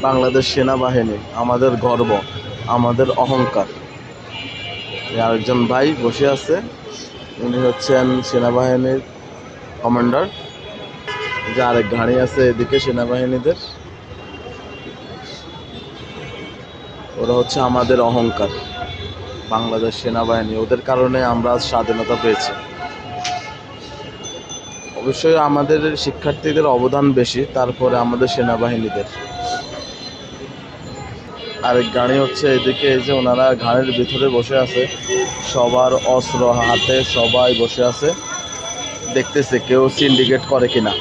বাংলাদেশ সেনাবাহিনী আমাদের গর্ব, আমাদের অহংকার। আরেকজন ভাই বসে আছে, উনি হচ্ছেন সেনাবাহিনীর কমান্ডার। যে আরেক গাড়ি আছে এদিকে সেনাবাহিনীদের, ওরা হচ্ছে আমাদের অহংকার, বাংলাদেশ সেনাবাহিনী। ওদের কারণে আমরা আজ স্বাধীনতা পেয়েছি। অবশ্যই আমাদের শিক্ষার্থীদের অবদান বেশি, তারপরে আমাদের সেনাবাহিনীদের। আরেক গাড়ি হচ্ছে এদিকে, এই যে ওনারা গাড়ির ভিতরে বসে আছে, সবার অস্ত্র হাতে সবাই বসে আছে, দেখতেছে কেউ সিন্ডিকেট করে কিনা।